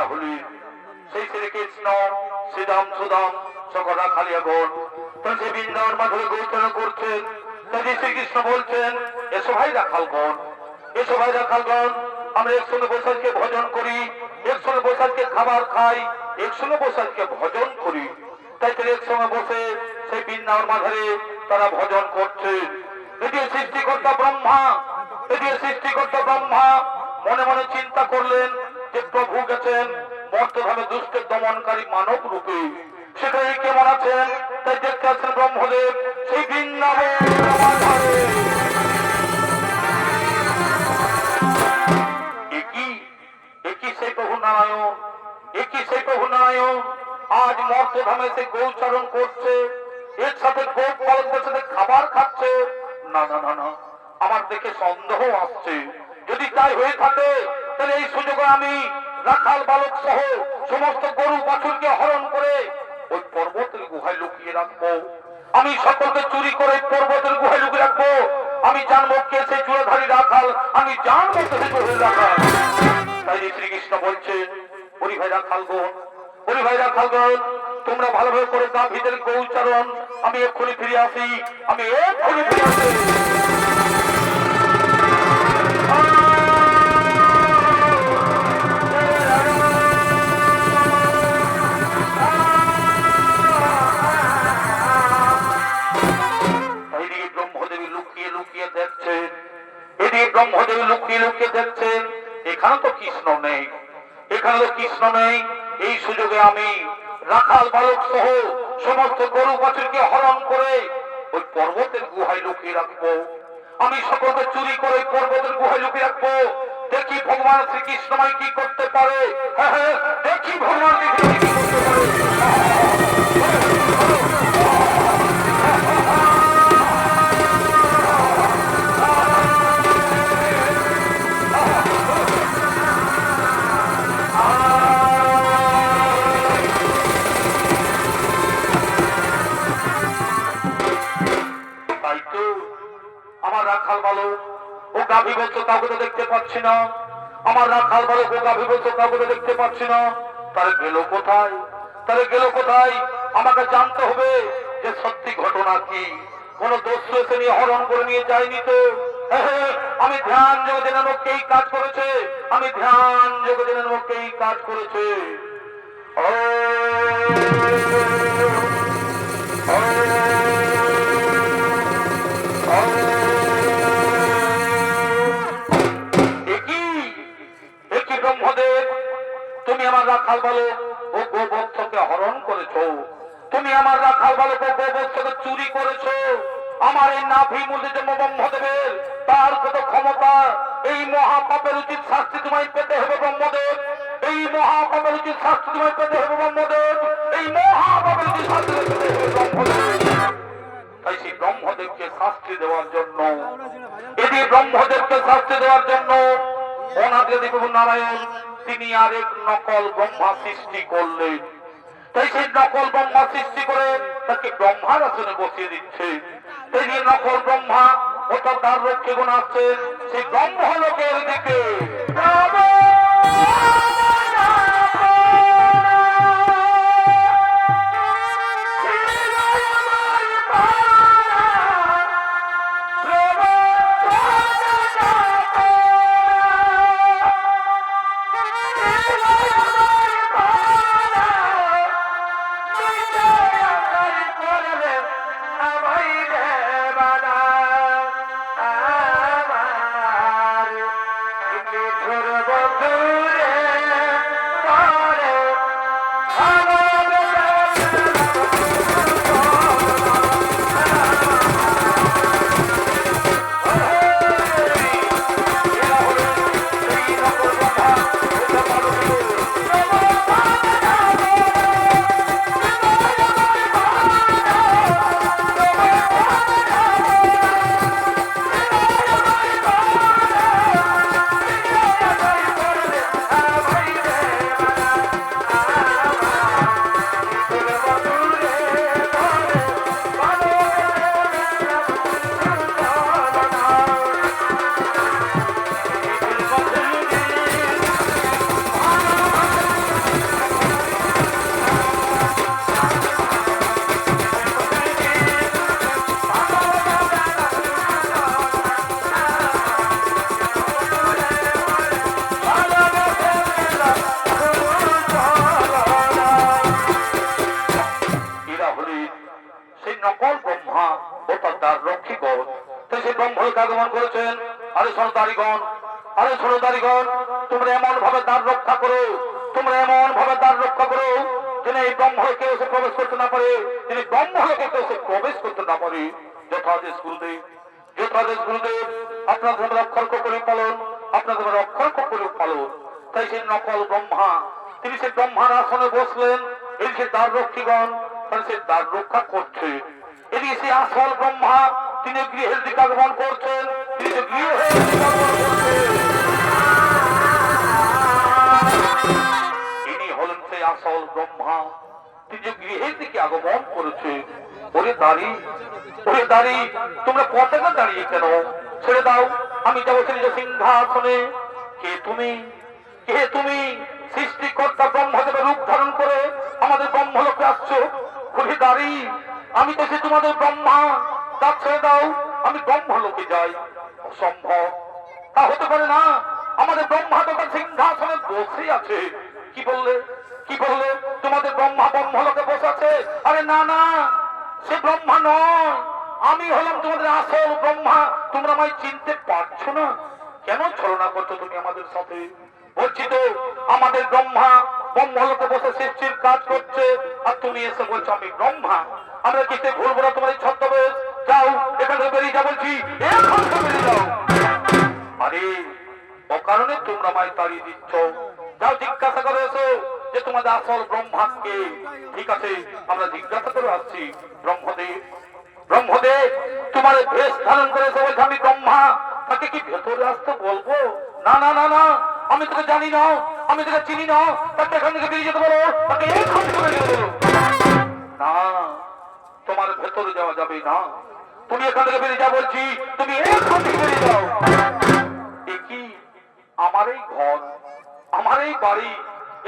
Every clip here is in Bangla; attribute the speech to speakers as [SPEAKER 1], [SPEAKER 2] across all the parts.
[SPEAKER 1] বিদ্যা হলি সেই শ্রীকৃষ্ণ শ্রীরাম সুদাম সকল রাখালিয়াগণ তখন সেই বৃন্দাবন মাধবে গোচরণ করছেন। তাই শ্রীকৃষ্ণ বলছেন, এসো ভাই রাখালগণ, এসো ভাই রাখালগণ, আমরা একসঙ্গে বসে আজকে ভজন করি, একসঙ্গে বসে আজকে খাবার খাই, একসঙ্গে বসে আজকে ভজন করি। তাই তারা একসঙ্গে বসে সেই বৃন্দাবন মাধবে তারা ভজন করছে। এটি সৃষ্টিকর্তা ব্রহ্মা, এটি সৃষ্টিকর্তা ব্রহ্মা মনে মনে চিন্তা করলেন যে প্রভু গেছেন মর্তধামে দুষ্টের দমনকারী মানব রূপে, সেখানে কেমন আছেন তাই দেখতে আছেন ব্রহ্মদেব সেই বৃন্দাবন। একই সেই প্রভু নারায়ণ, একই সেই প্রভু নারায়ণ আজ মর্তধামে সে গৌচারণ করছে, এর সাথে গোপ বালকদের সাথে খাবার খাচ্ছে। না না না না, আমার দেখে সন্দেহ আসছে। যদি তাই হয়ে থাকে তাহলে এই সুযোগে আমি রাখাল বালক সহ সমস্ত গরু বাছুরকে হরণ করে ওই পর্বতের গুহায় লুকিয়ে রাখবো। আমি সকলকে চুরি করে পর্বতের গুহায় লুকিয়ে রাখবো। আমি জানবো কে সেই চূড়াধারী রাখাল, আমি জানবো কে সেই চূড়াধারী রাখাল। তাই শ্রীকৃষ্ণ বলছেন, ওরে ভাই রাখালগণ, ওরে ভাই রাখালগণ, তোমরা ভালোভাবে করে গাভীদের গৌচারণ, আমি এক্ষুনি ফিরে আসি, আমি এক্ষুনি ফিরে আসি। ব্রহ্মদেবী লুকিয়ে লুকিয়ে দেখছেন এখানে তো কৃষ্ণ নেই, এখানে তো কৃষ্ণ নেই। এই সুযোগে আমি রাখাল বালক সহ সমস্ত গরু বাছুরকে হরণ করে ওই পর্বতের গুহায় লুকিয়ে রাখবো। আমি সকলকে চুরি করে পর্বতের গুহায় লুকিয়ে রাখবো। দেখি ভগবান শ্রীকৃষ্ণময় কি করতে পারে। হ্যাঁ হ্যাঁ, দেখি ভগবান শ্রীকৃষ্ণ কি করতে পারে। আমার রাখাল বালক ও গাভী বলছো কাউকে তো দেখতে পাচ্ছি না, আমার রাখাল বালক ও গাভী বলছো কাউকে তো দেখতে পাচ্ছি না। তারা গেল কোথায়, তারা গেল কোথায়? আমাকে জানতে হবে যে সত্যি ঘটনা কি। কোন দস্যু এসে নিয়ে হরণ করে নিয়ে যায়নি তো? আমি ধ্যান যোগে নামক এই কাজ করেছে, আমি ধ্যান যোগে নামক এই কাজ করেছে। ব্রহ্মদেব, তুমি আমার রাখাল বালক ও গোবৎসকে হরণ করেছো, তুমি আমার রাখাল বালক ও গোবৎসকে চুরি করেছো। আমার এই নাভি মূলে যে ব্রহ্মদেবের তার কত ক্ষমতা। এই মহাপাপের উচিত শাস্তি তোমায় পেতে হবে ব্রহ্মদেব, এই মহাপাপের উচিত শাস্তি তোমায় পেতে হবে ব্রহ্মদেব, এই মহাপাপের উচিত শাস্তি পেতে হবে ব্রহ্মদেব। তাই সেই ব্রহ্মদেবকে শাস্তি দেওয়ার জন্য, এটি ব্রহ্মদেবকে শাস্তি দেওয়ার জন্য অনাদি প্রভু নারায়ণ তিনি আরেক নকল ব্রহ্মা সৃষ্টি করলেন। তাই সেই নকল ব্রহ্মা সৃষ্টি করে তাকে ব্রহ্মার আসনে বসিয়ে দিচ্ছে। তাই যে নকল ব্রহ্মা অর্থাৎ তার রক্ষে গুণ আসছেন সেই ব্রহ্মলোকের দিকে। করেছেন। আরে সরদারিগণ, আরে সরদারিগণ, তোমরা এমন ভাবে দ্বার রক্ষা করো, তোমরা এমন ভাবে দ্বার রক্ষা করো যেন এই ব্রহ্মলোকে এসে প্রবেশ করতে না পারে, যিনি ব্রহ্মলোকে এসে প্রবেশ করতে না পারে। যথাদেশ গুরুদেব, যথাদেশ গুরুদেব, আপনাদের অক্ষর করে পালন, আপনাদের অক্ষর করে পালন। তাই সেই নকল ব্রহ্মা, তিনি সেই ব্রহ্মার আসনে বসলেন, এই সে দ্বার রক্ষীগণ তাহলে সে দ্বার রক্ষা করছে। এদিকে সেই আসল ব্রহ্মা, তিনি গৃহের দিকে আগমন করছেন, তিনি গৃহের দিকে আগমন করছেন। ইনি হলেন সেই আসল ব্রহ্মা, তিনি গৃহের দিকে আগমন করেছে। ওরে দাঁড়ি, ওরে দাঁড়ি, তোমরা পতাকা দাঁড়িয়ে কেন? ছেড়ে দাও, আমি যাবো সেই সিংহাসনে। কে তুমি? কে তুমি? সৃষ্টিকর্তা ব্রহ্মদেবের রূপ ধারণ করে আমাদের ব্রহ্মলোকে আসছো। ওরে দাঁড়ি, আমি তো সে তোমাদের ব্রহ্মা। তা ছেড়ে দাও, আমি ব্রহ্মলোকে যাই। অসম্ভব, তা হতে পারে না। আমাদের ব্রহ্মা তো তার সিংহাসনে বসে আছে। কি বললে? কি বললে? তোমাদের ব্রহ্মা ব্রহ্মলোকে বসে আছে? আরে না না, সে ব্রহ্মা নয়, আমি হলাম তোমাদের আসল ব্রহ্মা। তোমরা আমায় চিনতে পারছো না? কেন ছলনা করছো তুমি আমাদের সাথে? বলছি তো, আমাদের ব্রহ্মা ব্রহ্মলোকে বসে সৃষ্টির কাজ করছে, আর তুমি এসে বলছো আমি ব্রহ্মা। আমরা কিতে ভুলবো না তোমার এই ছদ্মবেশ। যাও, এখান থেকে বেরিয়ে যা বলছি, এখন তো বেরিয়ে যাও। আরে অকারণে তোমরা আমায় তাড়িয়ে দিচ্ছ। যাও জিজ্ঞাসা করে এসো যে তোমাদের আসল ব্রহ্মা কে। ঠিক আছে, আমরা জিজ্ঞাসা করে আসছি। ব্রহ্মদেব, ব্রহ্মদেব, তোমার বেশ ধারণ করে এসে বলছে আমি ব্রহ্মা, তাকে কি ভেতরে আসতে বলবো? না না না না, আমি তোকে জানি না, আমি তোকে চিনি না, তাকে এখান থেকে বেরিয়ে যেতে বলো, তাকে এখান থেকে বেরিয়ে যেতে বলো। না, তোমার ভেতরে যাওয়া যাবে না, তুমি এখান থেকে বেরিয়ে যা বলছি, তুমি এখান থেকে বেরিয়ে যাও। কি আমার এই ঘর, আমার এই বাড়ি,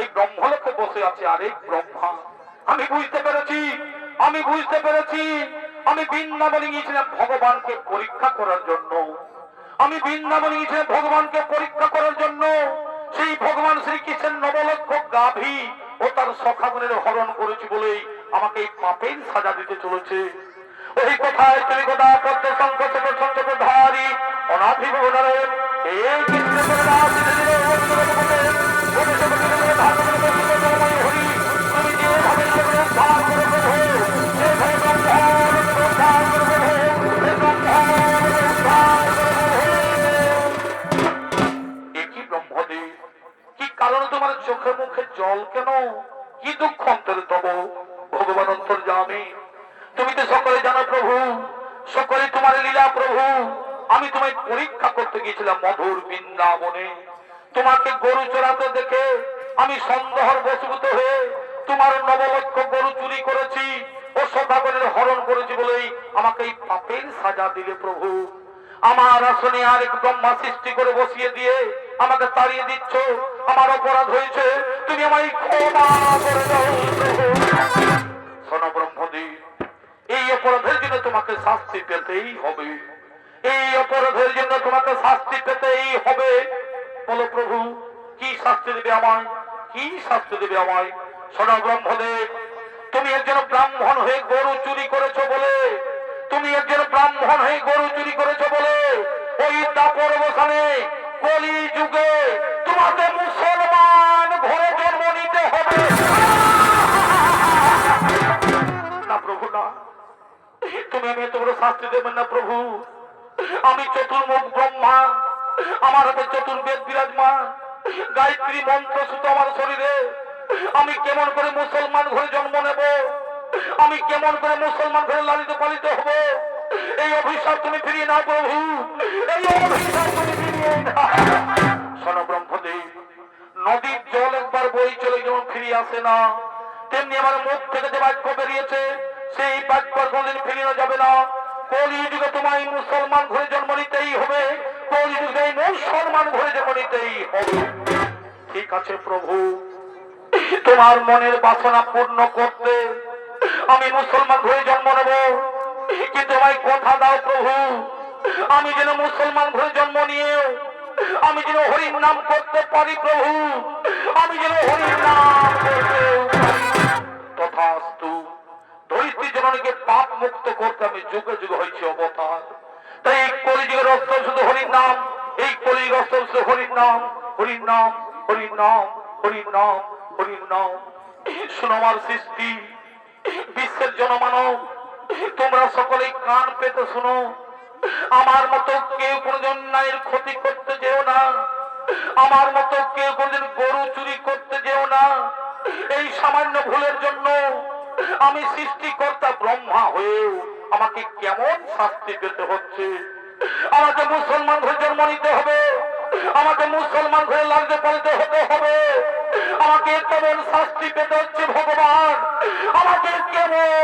[SPEAKER 1] এই ব্রহ্মলোকে বসে আছে আরেক ব্রহ্মা। আমি বুঝতে পেরেছি, আমি বুঝতে পেরেছি। আমি বৃন্দাবনে গিয়েছিলাম ভগবানকে পরীক্ষা করার জন্য। আমি বৃন্দাবনে গিয়েছিলাম ভগবানকে পরীক্ষা করার জন্য। সেই ভগবান শ্রীকৃষ্ণের নবলক্ষ গাভী ও তার সখাগণের হরণ করেছি বলেই আমাকে এই পাপের সাজা দিতে চলেছে। ওই কথায় তুমি গোদা পদ্ম সংকট ধারী অনাভিভবনের এই কৃষ্ণের নাম তুমি যেভাবে উদ্ধার করে কি কারণে তোমার চোখে মুখে জল কেন? কি দুঃখ অন্তরে তব? ভগবান অন্তর্যামী, তুমি তো সকলে জানো প্রভু, সকলে তোমার লীলা প্রভু। আমি তোমায় পরীক্ষা করতে গিয়েছিলাম মধুর বৃন্দাবনে। তোমাকে গরু চড়াতে দেখে আমি সন্দেহর বশীভূত হয়ে তোমার নবলক্ষ গরু চুরি করেছি ও সদাগরের হরণ করেছি বলেই আমাকে এই পাপের সাজা দিলে প্রভু। আমার আসনে আরেক ব্রহ্মা সৃষ্টি করে বসিয়ে দিয়ে আমাকে তাড়িয়ে দিচ্ছ। আমার অপরাধ হয়েছে, তুমি আমায় ক্ষমা করে দাও। শোনো ব্রহ্মদেব, এই অপরাধের জন্য তোমাকে শাস্তি পেতেই হবে, এই অপরাধের জন্য তোমাকে শাস্তি পেতেই হবে। বলো প্রভু, কি শাস্তি দেবে আমায়? কি শাস্তি দেবে আমায়? শোনো ব্রহ্মদেব, তুমি একজন ব্রাহ্মণ হয়ে গরু চুরি করেছো বলে, তুমি একজন ব্রাহ্মণ হয়ে গরু চুরি করেছো বলে ওই দাপর অবসানে কলি যুগে তোমাকে মুসলমান ঘরে জন্ম নিতে হবে। না প্রভু না, তুমি আমি এত বড় শাস্তি দেবেন না প্রভু। আমি চতুর্মুখ ব্রহ্মা, আমার হাতে চতুর্বেদ বিরাজমান, গায়ত্রী মন্ত্র শুধু আমার শরীরে। আমি কেমন করে মুসলমান ঘরে জন্ম নেব? আমি কেমন করে মুসলমান ঘরে লালিত পালিত হব? এই অভিশাপ তুমি ফিরিয়ে নাও প্রভু, এই অভিশাপ তুমি ফিরিয়ে নাও। শোনো ব্রহ্মদেব, নদীর জল একবার বই চলে যেমন ফিরিয়ে আসে না, তেমনি আমার মুখ থেকে যে বাক্য বেরিয়েছে সেই বাক্য কোনদিন ফিরিয়ে যাবে না। কলি যুগে তোমায় মুসলমান ঘরে জন্ম নিতেই হবে, কলি যুগে মুসলমান ঘরে জন্ম নিতেই হবে। ঠিক আছে প্রভু, তোমার মনের বাসনা পূর্ণ করতে আমি মুসলমান ঘরে জন্ম নেব, কিন্তু আমায় কথা দাও প্রভু, আমি যেন মুসলমান ঘরে জন্ম নিয়ে আমি যেন হরির নাম করতে পারি প্রভু, আমি যেন হরির নাম করতে তথাস্তু। ধরিত্রী জননীকে পাপ মুক্ত করতে আমি যুগে যুগে হয়েছি অবতার। তাই এই কলিযুগের কলিযুগের অস্ত্র শুধু হরির নাম, এই কলির অস্ত্র শুধু হরির নাম, হরির নাম, হরির নাম, হরির নাম, হরির নাম। শুনো আমার সৃষ্টি, বিশ্বের জনমানব, তোমরা সকলেই কান পেতে শুনো। আমার মতো কেউ কোনদিন অন্যায়ের ক্ষতি করতে যেও না, আমার মতো কেউ কোনদিন গরু চুরি করতে যেও না। এই সামান্য ভুলের জন্য আমি সৃষ্টিকর্তা ব্রহ্মা হয়েও আমাকে কেমন শাস্তি পেতে হচ্ছে। আমাকে মুসলমান ঘরে জন্ম নিতে হবে, আমাকে মুসলমান ঘরে লালতে পালতে হতে হবে, আমাকে কেমন শাস্তি পেতে হচ্ছে ভগবান, আমাকে কেমন